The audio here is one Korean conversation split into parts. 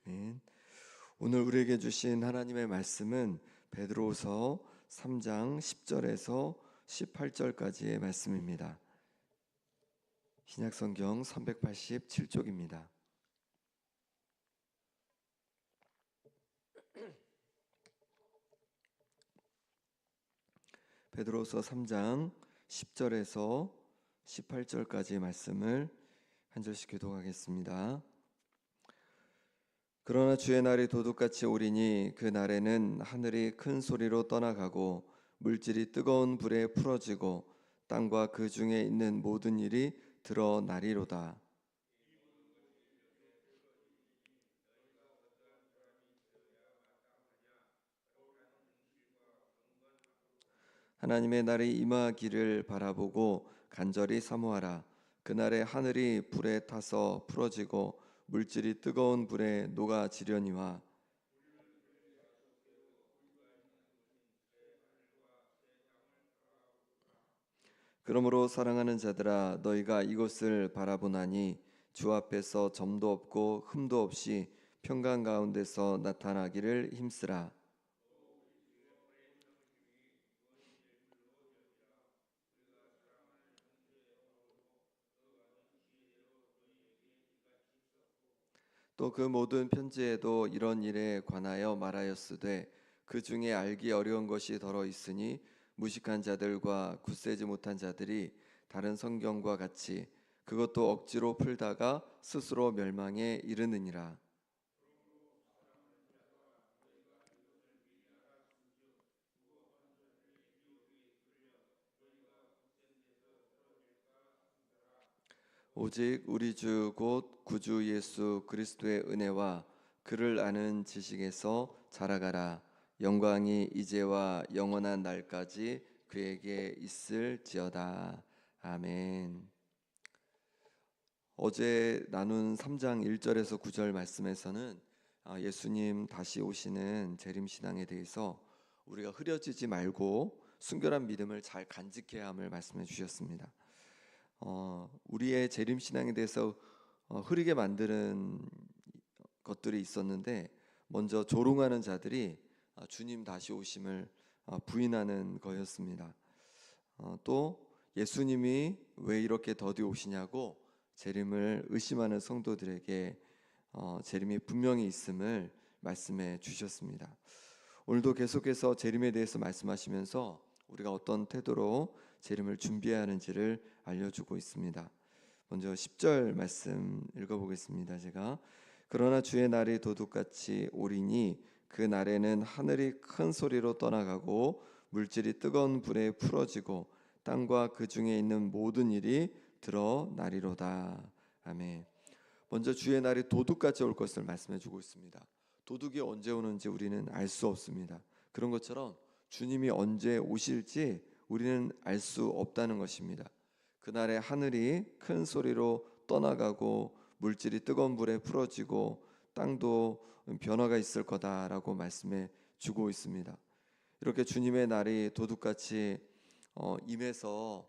아멘. 오늘 우리에게 주신 하나님의 말씀은 베드로서 3장 10절에서 18절까지의 말씀입니다. 신약성경 387쪽입니다. 베드로서 3장 10절에서 18절까지의 말씀을 한 절씩 교독하겠습니다. 그러나 주의 날이 도둑같이 오리니 그 날에는 하늘이 큰 소리로 떠나가고 물질이 뜨거운 불에 풀어지고 땅과 그 중에 있는 모든 일이 드러나리로다. 하나님의 날이 임하기를 바라보고 간절히 사모하라. 그날에 하늘이 불에 타서 풀어지고 물질이 뜨거운 불에 녹아지려니와 그러므로 사랑하는 자들아 너희가 이것을 바라보나니 주 앞에서 점도 없고 흠도 없이 평강 가운데서 나타나기를 힘쓰라. 또 그 모든 편지에도 이런 일에 관하여 말하였으되 그 중에 알기 어려운 것이 더러 있으니 무식한 자들과 굳세지 못한 자들이 다른 성경과 같이 그것도 억지로 풀다가 스스로 멸망에 이르느니라. 오직 우리 주 곧 구주 예수 그리스도의 은혜와 그를 아는 지식에서 자라가라. 영광이 이제와 영원한 날까지 그에게 있을지어다. 아멘. 어제 나눈 3장 1절에서 9절 말씀에서는 예수님 다시 오시는 재림신앙에 대해서 우리가 흐려지지 말고 순결한 믿음을 잘 간직해야 함을 말씀해 주셨습니다. 우리의 재림신앙에 대해서 흐리게 만드는 것들이 있었는데 먼저 조롱하는 자들이 주님 다시 오심을 부인하는 거였습니다. 또 예수님이 왜 이렇게 더디 오시냐고 재림을 의심하는 성도들에게 재림이 분명히 있음을 말씀해 주셨습니다. 오늘도 계속해서 재림에 대해서 말씀하시면서 우리가 어떤 태도로 재림을 준비해야 하는지를 알려주고 있습니다. 먼저 10절 말씀 읽어보겠습니다. 제가 그러나 주의 날이 도둑같이 오리니 그 날에는 하늘이 큰 소리로 떠나가고 물질이 뜨거운 불에 풀어지고 땅과 그 중에 있는 모든 일이 드러나리로다. 아멘. 먼저 주의 날이 도둑같이 올 것을 말씀해 주고 있습니다. 도둑이 언제 오는지 우리는 알 수 없습니다. 그런 것처럼 주님이 언제 오실지 우리는 알 수 없다는 것입니다. 그날에 하늘이 큰 소리로 떠나가고 물질이 뜨거운 불에 풀어지고 땅도 변화가 있을 거다라고 말씀해 주고 있습니다. 이렇게 주님의 날이 도둑같이 임해서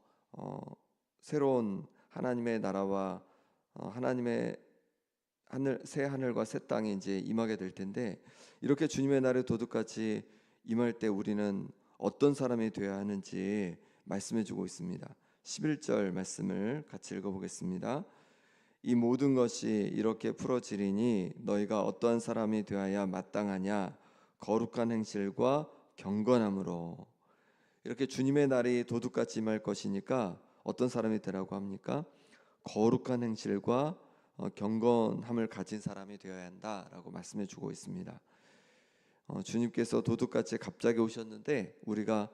새로운 하나님의 나라와 하나님의 새 하늘과 새 땅이 이제 임하게 될 텐데 이렇게 주님의 날이 도둑같이 임할 때 우리는 어떤 사람이 되어야 하는지 말씀해 주고 있습니다. 11절 말씀을 같이 읽어보겠습니다. 이 모든 것이 이렇게 풀어지리니 너희가 어떠한 사람이 되어야 마땅하냐 거룩한 행실과 경건함으로. 이렇게 주님의 날이 도둑같이 임할 것이니까 어떤 사람이 되라고 합니까? 거룩한 행실과 경건함을 가진 사람이 되어야 한다라고 말씀해 주고 있습니다. 주님께서 도둑같이 갑자기 오셨는데 우리가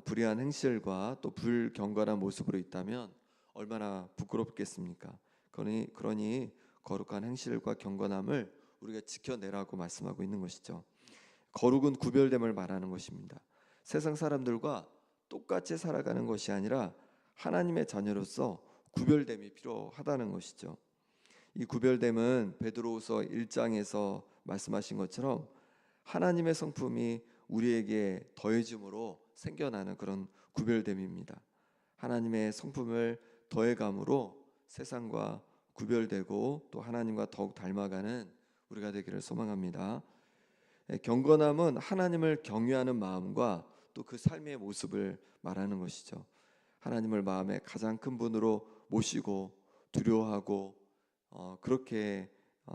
불의한 행실과 또 불경건한 모습으로 있다면 얼마나 부끄럽겠습니까? 그러니 거룩한 행실과 경건함을 우리가 지켜내라고 말씀하고 있는 것이죠. 거룩은 구별됨을 말하는 것입니다. 세상 사람들과 똑같이 살아가는 것이 아니라 하나님의 자녀로서 구별됨이 필요하다는 것이죠. 이 구별됨은 베드로후서 1장에서 말씀하신 것처럼 하나님의 성품이 우리에게 더해짐으로 생겨나는 그런 구별됨입니다. 하나님의 성품을 더해감으로 세상과 구별되고 또 하나님과 더욱 닮아가는 우리가 되기를 소망합니다. 경건함은 하나님을 경외하는 마음과 또 그 삶의 모습을 말하는 것이죠. 하나님을 마음의 가장 큰 분으로 모시고 두려워하고 그렇게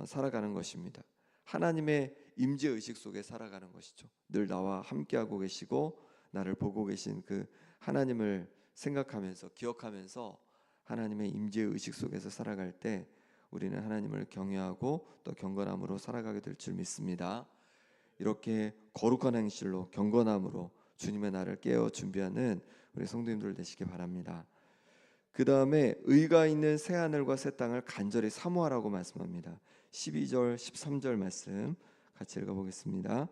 살아가는 것입니다. 하나님의 임재 의식 속에 살아가는 것이죠. 늘 나와 함께하고 계시고 나를 보고 계신 그 하나님을 생각하면서 기억하면서 하나님의 임재 의식 속에서 살아갈 때 우리는 하나님을 경외하고 또 경건함으로 살아가게 될 줄 믿습니다. 이렇게 거룩한 행실로 경건함으로 주님의 날을 깨어 준비하는 우리 성도님들 되시기 바랍니다. 그 다음에 의가 있는 새 하늘과 새 땅을 간절히 사모하라고 말씀합니다. 12절 13절 말씀 같이 읽어보겠습니다.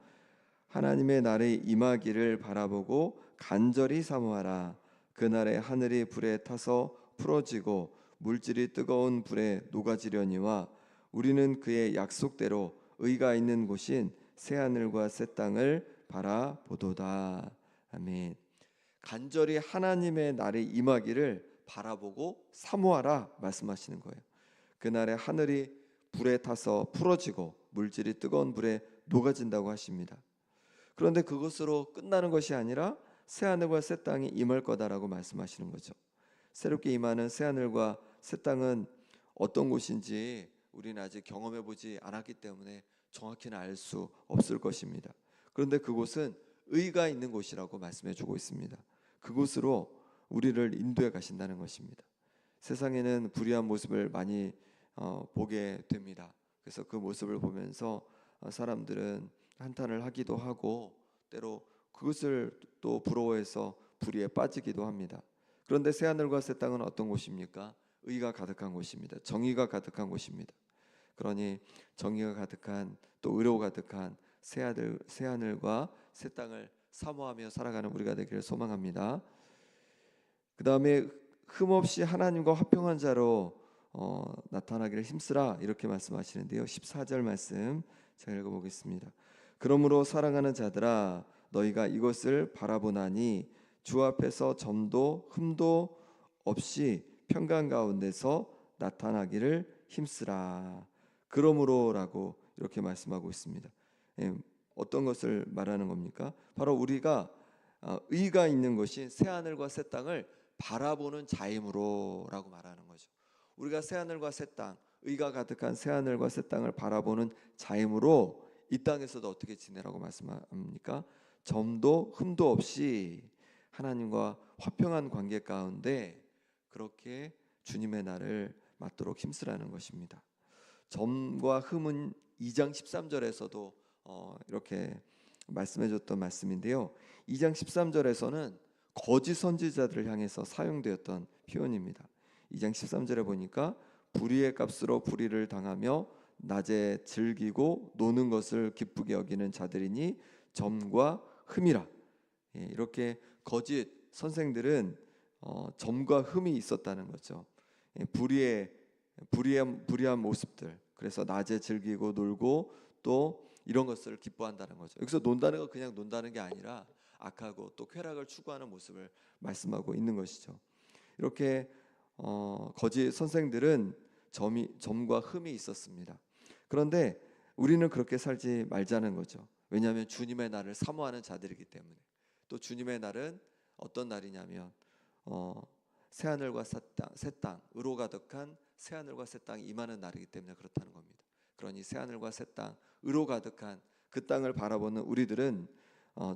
하나님의 날이 임하기를 바라보고 간절히 사모하라. 그날에 하늘이 불에 타서 풀어지고 물질이 뜨거운 불에 녹아지려니와 우리는 그의 약속대로 의가 있는 곳인 새 하늘과 새 땅을 바라보도다. 아멘. 간절히 하나님의 날이 임하기를 바라보고 사모하라 말씀하시는 거예요. 그날에 하늘이 불에 타서 풀어지고 물질이 뜨거운 불에 녹아진다고 하십니다. 그런데 그것으로 끝나는 것이 아니라 새 하늘과 새 땅이 임할 거다라고 말씀하시는 거죠. 새롭게 임하는 새 하늘과 새 땅은 어떤 곳인지 우리는 아직 경험해 보지 않았기 때문에 정확히는 알 수 없을 것입니다. 그런데 그곳은 의가 있는 곳이라고 말씀해 주고 있습니다. 그곳으로 우리를 인도해 가신다는 것입니다. 세상에는 불의한 모습을 많이 보게 됩니다. 그래서 그 모습을 보면서 사람들은 한탄을 하기도 하고 때로 그것을 또 부러워해서 불의에 빠지기도 합니다. 그런데 새하늘과 새 땅은 어떤 곳입니까? 의가 가득한 곳입니다. 정의가 가득한 곳입니다. 그러니 정의가 가득한 또 의로 가득한 새하늘과 새 땅을 사모하며 살아가는 우리가 되기를 소망합니다. 그 다음에 흠없이 하나님과 화평한 자로 나타나기를 힘쓰라 이렇게 말씀하시는데요. 14절 말씀 제가 읽어보겠습니다. 그러므로 사랑하는 자들아 너희가 이것을 바라보나니 주 앞에서 점도 흠도 없이 평강 가운데서 나타나기를 힘쓰라. 그러므로라고 이렇게 말씀하고 있습니다. 어떤 것을 말하는 겁니까? 바로 우리가 의가 있는 것이 새 하늘과 새 땅을 바라보는 자임으로라고 말하는 거죠. 우리가 새 하늘과 새 땅, 의가 가득한 새 하늘과 새 땅을 바라보는 자임으로 이 땅에서도 어떻게 지내라고 말씀합니까? 점도 흠도 없이 하나님과 화평한 관계 가운데 그렇게 주님의 날을 맞도록 힘쓰라는 것입니다. 점과 흠은 2장 13절에서도 이렇게 말씀해줬던 말씀인데요. 2장 13절에서는 거짓 선지자들을 향해서 사용되었던 표현입니다. 2장 13절에 보니까 불의의 값으로 불의를 당하며 낮에 즐기고 노는 것을 기쁘게 여기는 자들이니 점과 흠이라. 이렇게 거짓 선생들은 점과 흠이 있었다는 거죠. 불의한 모습들. 그래서 낮에 즐기고 놀고 또 이런 것을 기뻐한다는 거죠. 여기서 논다는 건 그냥 논다는 게 아니라 악하고 또 쾌락을 추구하는 모습을 말씀하고 있는 것이죠. 이렇게 거짓 선생들은 점과 흠이 있었습니다. 그런데 우리는 그렇게 살지 말자는 거죠. 왜냐하면 주님의 날을 사모하는 자들이기 때문에. 또 주님의 날은 어떤 날이냐면 새하늘과 새 땅, 의로 가득한 새하늘과 새 땅이 임하는 날이기 때문에 그렇다는 겁니다. 그러니 새하늘과 새 땅, 의로 가득한 그 땅을 바라보는 우리들은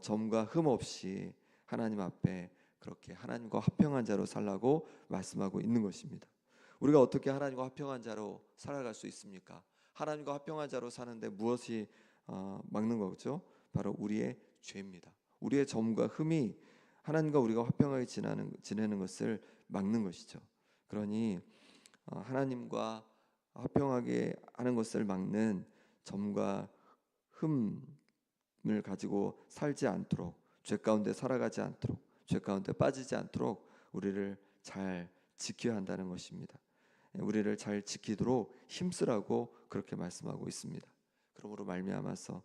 점과 흠 없이 하나님 앞에 그렇게 하나님과 화평한 자로 살라고 말씀하고 있는 것입니다. 우리가 어떻게 하나님과 화평한 자로 살아갈 수 있습니까? 하나님과 화평한 자로 사는데 무엇이 막는 거죠? 바로 우리의 죄입니다. 우리의 점과 흠이 하나님과 우리가 화평하게 지내는 것을 막는 것이죠. 그러니 하나님과 화평하게 하는 것을 막는 점과 흠을 가지고 살지 않도록, 죄 가운데 살아가지 않도록, 죄 가운데 빠지지 않도록 우리를 잘 지켜야 한다는 것입니다. 우리를 잘 지키도록 힘쓰라고 그렇게 말씀하고 있습니다. 그러므로 말미암아서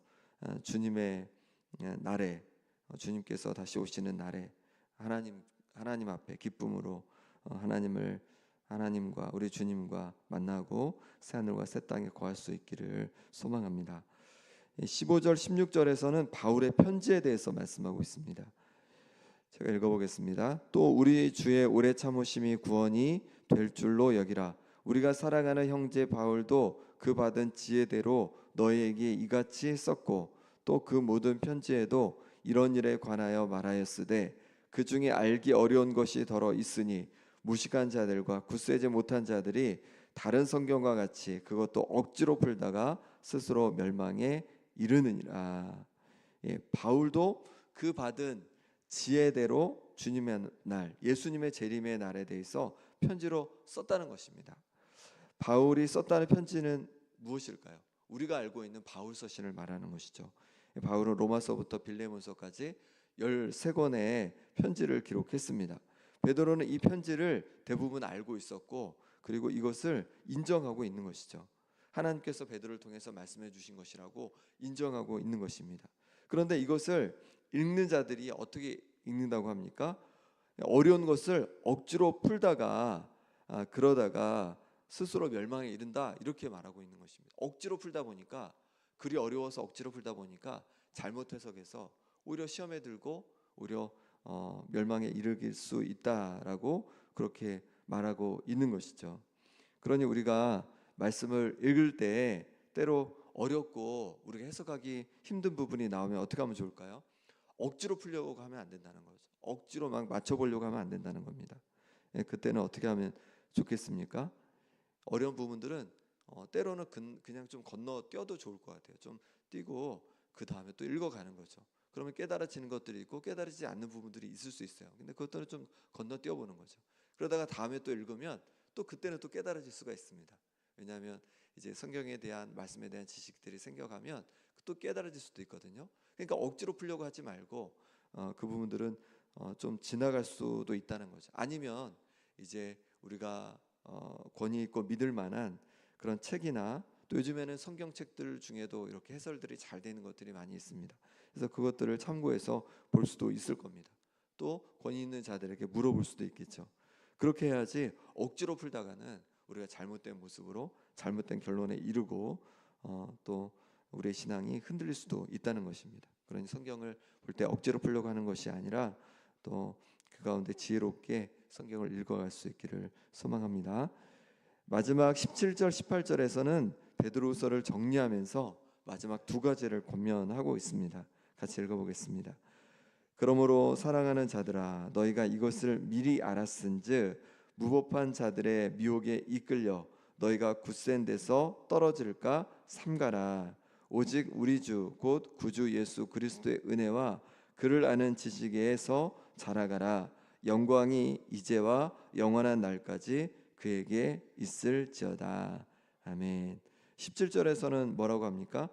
주님의 날에, 주님께서 다시 오시는 날에 하나님 앞에 기쁨으로 하나님을 하나님과 우리 주님과 만나고 새하늘과 새 땅에 거할 수 있기를 소망합니다. 15절 16절에서는 바울의 편지에 대해서 말씀하고 있습니다. 제가 읽어보겠습니다. 또 우리 주의 오래 참으심이 구원이 될 줄로 여기라. 우리가 사랑하는 형제 바울도 그 받은 지혜대로 너희에게 이같이 썼고 또 그 모든 편지에도 이런 일에 관하여 말하였으되 그 중에 알기 어려운 것이 더러 있으니 무식한 자들과 굳세지 못한 자들이 다른 성경과 같이 그것도 억지로 풀다가 스스로 멸망에 이르느니라. 바울도 그 받은 지혜대로 주님의 날, 예수님의 재림의 날에 대해서 편지로 썼다는 것입니다. 바울이 썼다는 편지는 무엇일까요? 우리가 알고 있는 바울 서신을 말하는 것이죠. 바울은 로마서부터 빌레몬서까지 13권의 편지를 기록했습니다. 베드로는 이 편지를 대부분 알고 있었고 그리고 이것을 인정하고 있는 것이죠. 하나님께서 베드로를 통해서 말씀해 주신 것이라고 인정하고 있는 것입니다. 그런데 이것을 읽는 자들이 어떻게 읽는다고 합니까? 어려운 것을 억지로 풀다가 그러다가 스스로 멸망에 이른다 이렇게 말하고 있는 것입니다. 억지로 풀다 보니까 글이 어려워서 억지로 풀다 보니까 잘못 해석해서 오히려 시험에 들고 오히려 멸망에 이르길 수 있다라고 그렇게 말하고 있는 것이죠. 그러니 우리가 말씀을 읽을 때 때로 어렵고 우리가 해석하기 힘든 부분이 나오면 어떻게 하면 좋을까요? 억지로 풀려고 하면 안 된다는 거죠. 억지로 막 맞춰보려고 하면 안 된다는 겁니다. 그때는 어떻게 하면 좋겠습니까? 어려운 부분들은 때로는 그냥 좀 건너뛰어도 좋을 것 같아요. 좀 뛰고 그 다음에 또 읽어가는 거죠. 그러면 깨달아지는 것들이 있고 깨달아지지 않는 부분들이 있을 수 있어요. 근데 그것들은 좀 건너뛰어보는 거죠. 그러다가 다음에 또 읽으면 또 그때는 또 깨달아질 수가 있습니다. 왜냐하면 이제 성경에 대한 말씀에 대한 지식들이 생겨가면 또 깨달아질 수도 있거든요. 그러니까 억지로 풀려고 하지 말고 그 부분들은 좀 지나갈 수도 있다는 거죠. 아니면 이제 우리가 권위 있고 믿을 만한 그런 책이나 또 요즘에는 성경책들 중에도 이렇게 해설들이 잘 되는 것들이 많이 있습니다. 그래서 그것들을 참고해서 볼 수도 있을 겁니다. 또 권위 있는 자들에게 물어볼 수도 있겠죠. 그렇게 해야지 억지로 풀다가는 우리가 잘못된 모습으로 잘못된 결론에 이르고 또 우리의 신앙이 흔들릴 수도 있다는 것입니다. 그러니 성경을 볼 때 억지로 풀려고 하는 것이 아니라 또 그 가운데 지혜롭게 성경을 읽어갈 수 있기를 소망합니다. 마지막 17절 18절에서는 베드로후서를 정리하면서 마지막 두 가지를 권면하고 있습니다. 같이 읽어보겠습니다. 그러므로 사랑하는 자들아 너희가 이것을 미리 알았은즉 무법한 자들의 미혹에 이끌려 너희가 굳센 데서 떨어질까 삼가라. 오직 우리 주 곧 구주 예수 그리스도의 은혜와 그를 아는 지식에서 자라가라. 영광이 이제와 영원한 날까지 그에게 있을지어다. 아멘. 17절에서는 뭐라고 합니까?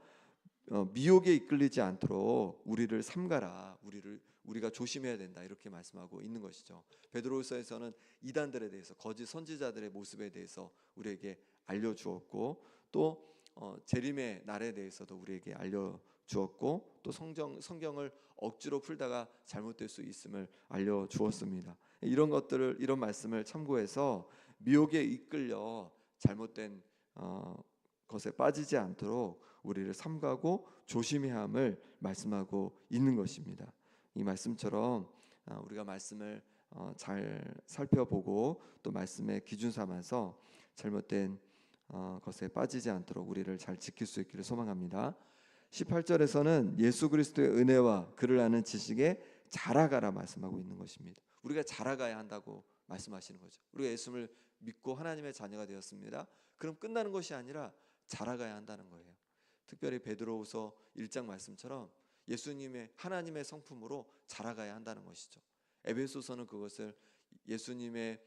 미혹에 이끌리지 않도록 우리를 삼가라. 우리가 조심해야 된다. 이렇게 말씀하고 있는 것이죠. 베드로후서에서는 이단들에 대해서 거짓 선지자들의 모습에 대해서 우리에게 알려주었고 또 재림의 날에 대해서도 우리에게 알려주었고 또 성경을 억지로 풀다가 잘못될 수 있음을 알려주었습니다. 이런 말씀을 참고해서 미혹에 이끌려 잘못된 것에 빠지지 않도록 우리를 삼가고 조심해야 함을 말씀하고 있는 것입니다. 이 말씀처럼 우리가 말씀을 잘 살펴보고 또 말씀의 기준 삼아서 잘못된 것에 빠지지 않도록 우리를 잘 지킬 수 있기를 소망합니다. 18절에서는 예수 그리스도의 은혜와 그를 아는 지식에 자라가라 말씀하고 있는 것입니다. 우리가 자라가야 한다고 말씀하시는 거죠. 우리가 예수를 믿고 하나님의 자녀가 되었습니다. 그럼 끝나는 것이 아니라 자라가야 한다는 거예요. 특별히 베드로후서 1장 말씀처럼 예수님의 하나님의 성품으로 자라가야 한다는 것이죠. 에베소서는 그것을 예수님의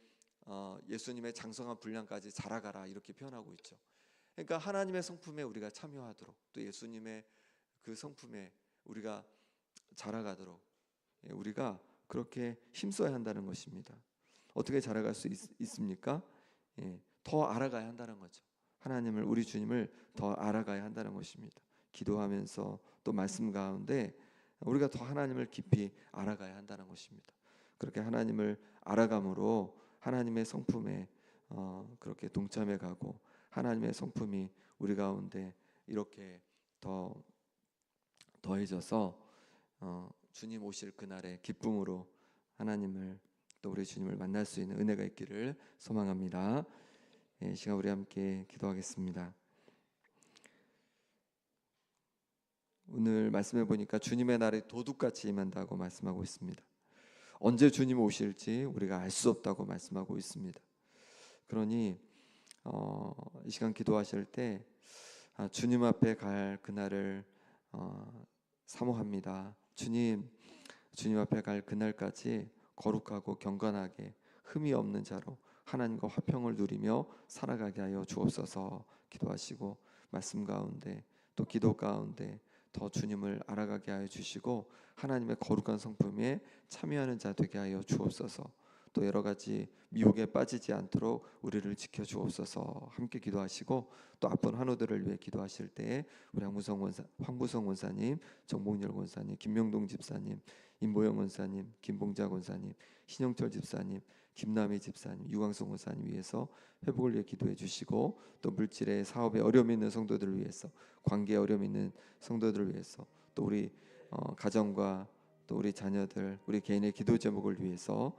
장성한 분량까지 자라가라 이렇게 표현하고 있죠. 그러니까 하나님의 성품에 우리가 참여하도록 또 예수님의 그 성품에 우리가 자라가도록 우리가 그렇게 힘써야 한다는 것입니다. 어떻게 자라갈 수 있습니까? 더 알아가야 한다는 거죠. 하나님을 우리 주님을 더 알아가야 한다는 것입니다. 기도하면서 또 말씀 가운데 우리가 더 하나님을 깊이 알아가야 한다는 것입니다. 그렇게 하나님을 알아감으로 하나님의 성품에 그렇게 동참해 가고 하나님의 성품이 우리 가운데 이렇게 더해져서 주님 오실 그날의 기쁨으로 하나님을 또 우리 주님을 만날 수 있는 은혜가 있기를 소망합니다. 이 시간 우리 함께 기도하겠습니다. 오늘 말씀해 보니까 주님의 날이 도둑같이 임한다고 말씀하고 있습니다. 언제 주님 오실지 우리가 알 수 없다고 말씀하고 있습니다. 그러니 이 시간 기도하실 때 주님 앞에 갈 그날을 사모합니다. 주님 앞에 갈 그날까지 거룩하고 경건하게 흠이 없는 자로 하나님과 화평을 누리며 살아가게 하여 주옵소서. 기도하시고 말씀 가운데 또 기도 가운데 더 주님을 알아가게 하여 주시고 하나님의 거룩한 성품에 참여하는 자 되게 하여 주옵소서. 또 여러 가지 미혹에 빠지지 않도록 우리를 지켜 주옵소서. 함께 기도하시고 또 아픈 환우들을 위해 기도하실 때에 우리 황부성 원사님, 정봉열 원사님, 김명동 집사님, 임보영 원사님, 김봉자 원사님, 신영철 집사님, 김남희 집사님, 유광성 원사님 위해서 회복을 위해 기도해 주시고 또 물질의 사업에 어려움이 있는 성도들을 위해서 관계에 어려움이 있는 성도들을 위해서 또 우리 가정과 또 우리 자녀들 우리 개인의 기도 제목을 위해서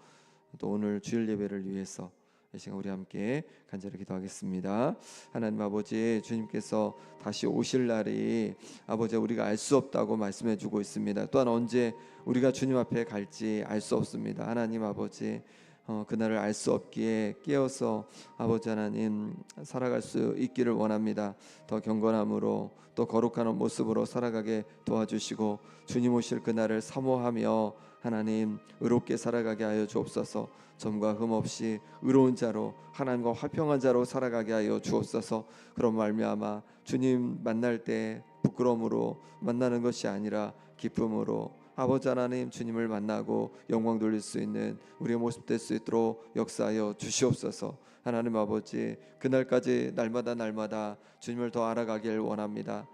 또 오늘 주일 예배를 위해서 이 시간 우리 함께 간절히 기도하겠습니다. 하나님 아버지 주님께서 다시 오실 날이 아버지 우리가 알 수 없다고 말씀해 주고 있습니다. 또한 언제 우리가 주님 앞에 갈지 알 수 없습니다. 하나님 아버지 그날을 알 수 없기에 깨어서 아버지 하나님 살아갈 수 있기를 원합니다. 더 경건함으로 또 거룩한 모습으로 살아가게 도와주시고 주님 오실 그날을 사모하며 하나님 의롭게 살아가게 하여 주옵소서. 점과 흠 없이 의로운 자로 하나님과 화평한 자로 살아가게 하여 주옵소서. 그런 말미암아 주님 만날 때 부끄러움으로 만나는 것이 아니라 기쁨으로 아버지 하나님 주님을 만나고 영광 돌릴 수 있는 우리의 모습 될 수 있도록 역사하여 주시옵소서. 하나님 아버지 그날까지 날마다 주님을 더 알아가길 원합니다.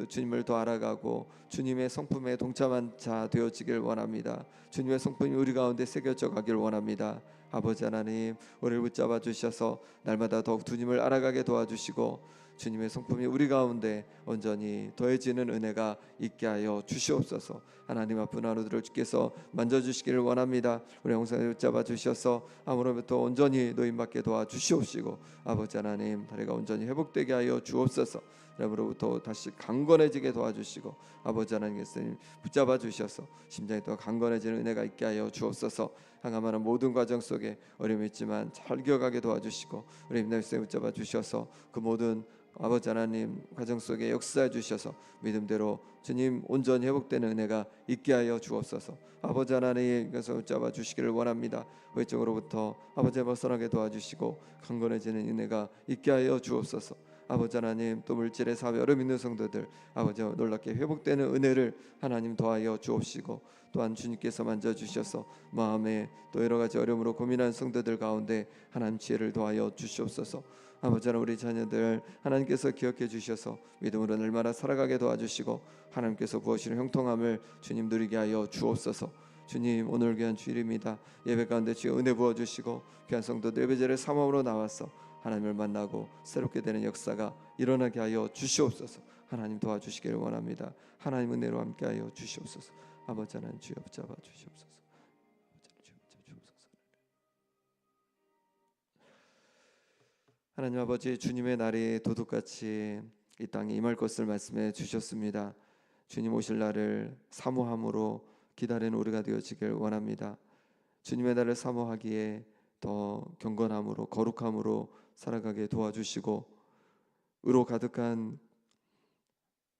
주님을 더 알아가고 주님의 성품에 동참한 자 되어지길 원합니다. 주님의 성품이 우리 가운데 새겨져 가길 원합니다. 아버지 하나님 우리를 붙잡아 주셔서 날마다 더욱 주님을 알아가게 도와주시고 주님의 성품이 우리 가운데 온전히 더해지는 은혜가 있게 하여 주시옵소서. 하나님 아픈 하루들을 주께서 만져주시기를 원합니다. 우리 영상을 붙잡아 주셔서 아무로부터 온전히 노임받게 도와주시옵시고 아버지 하나님 다리가 온전히 회복되게 하여 주옵소서. 여러분으로부터 다시 강건해지게 도와주시고 아버지 하나님께서 붙잡아 주셔서 심장이 더 강건해지는 은혜가 있게 하여 주옵소서. 항암하는 모든 과정 속에 어려움이 있지만 잘 기억하게 도와주시고 우리 임나일세 붙잡아 주셔서 그 모든 아버지 하나님 과정 속에 역사해 주셔서 믿음대로 주님 온전히 회복되는 은혜가 있게 하여 주옵소서. 아버지 하나님께서 붙잡아 주시기를 원합니다. 외적으로부터 아버지 벗어나게 도와주시고 강건해지는 은혜가 있게 하여 주옵소서. 아버지 하나님 또 물질의 사업에 어려움 있는 성도들 아버지 놀랍게 회복되는 은혜를 하나님 더하여 주옵시고 또한 주님께서 만져주셔서 마음에 또 여러 가지 어려움으로 고민하는 성도들 가운데 하나님 지혜를 더하여 주시옵소서. 아버지 하나님 우리 자녀들 하나님께서 기억해 주셔서 믿음으로 날마다 살아가게 도와주시고 하나님께서 부어주시는 형통함을 주님 누리게 하여 주옵소서. 주님 오늘 귀한 주일입니다. 예배 가운데 주여 은혜 부어주시고 귀한 성도들 예배제를 사모함으로 나와서 하나님을 만나고 새롭게 되는 역사가 일어나게 하여 주시옵소서. 하나님 도와주시기를 원합니다. 하나님 은혜로 함께하여 주시옵소서. 아버지 하나님 주여 붙잡아 주시옵소서. 하나님 아버지 주님의 날이 도둑같이 이 땅에 임할 것을 말씀해 주셨습니다. 주님 오실 날을 사모함으로 기다리는 우리가 되어지길 원합니다. 주님의 날을 사모하기에 더 경건함으로 거룩함으로 살아가게 도와주시고 의로 가득한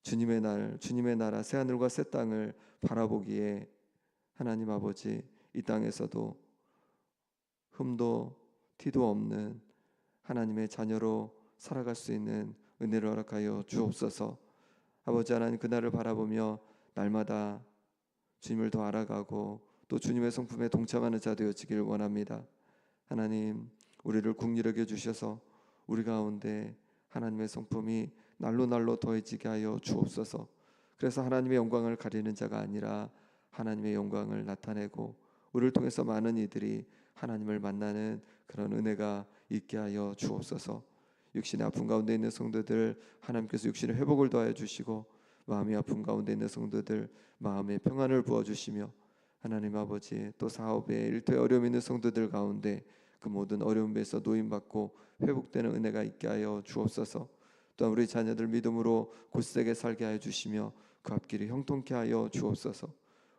주님의 날 주님의 나라 새하늘과 새 땅을 바라보기에 하나님 아버지 이 땅에서도 흠도 티도 없는 하나님의 자녀로 살아갈 수 있는 은혜를 허락하여 주옵소서. 아버지 하나님 그날을 바라보며 날마다 주님을 더 알아가고 또 주님의 성품에 동참하는 자 되어지길 원합니다. 하나님 우리를 긍휼히 여겨 주셔서 우리 가운데 하나님의 성품이 날로 더해지게 하여 주옵소서. 그래서 하나님의 영광을 가리는 자가 아니라 하나님의 영광을 나타내고 우리를 통해서 많은 이들이 하나님을 만나는 그런 은혜가 있게 하여 주옵소서. 육신의 아픔 가운데 있는 성도들 하나님께서 육신의 회복을 더하여 주시고, 마음의 아픔 가운데 있는 성도들 마음의 평안을 부어주시며, 하나님 아버지 또 사업에 일터에 어려움 있는 성도들 가운데 그 모든 어려움에서 노임받고 회복되는 은혜가 있게 하여 주옵소서. 또한 우리 자녀들 믿음으로 굳세게 살게 하여 주시며 그 앞길이 형통케 하여 주옵소서.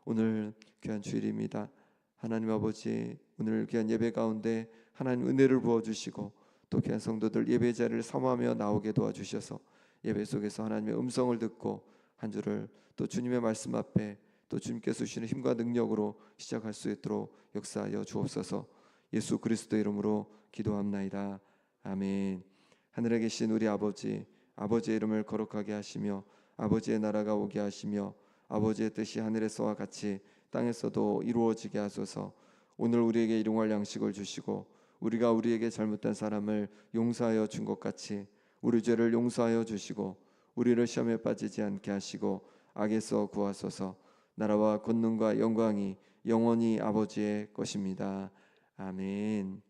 오늘 귀한 주일입니다. 하나님 아버지, 오늘 귀한 예배 가운데 하나님 은혜를 부어주시고 또 귀한 성도들 예배 자리를 사모하며 나오게 도와주셔서 예배 속에서 하나님의 음성을 듣고 한 주를 또 주님의 말씀 앞에 또 주님께서 주시는 힘과 능력으로 시작할 수 있도록 역사하여 주옵소서. 예수 그리스도 이름으로 기도합나이다. 아멘. 하늘에 계신 우리 아버지, 아버지의 이름을 거룩하게 하시며 아버지의 나라가 오게 하시며 아버지의 뜻이 하늘에서와 같이 땅에서도 이루어지게 하소서. 오늘 우리에게 일용할 양식을 주시고 우리가 우리에게 잘못한 사람을 용서하여 준 것 같이 우리 죄를 용서하여 주시고 우리를 시험에 빠지지 않게 하시고 악에서 구하소서. 나라와 권능과 영광이 영원히 아버지의 것입니다. 아멘.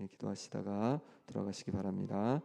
기도하시다가 들어가시기 바랍니다.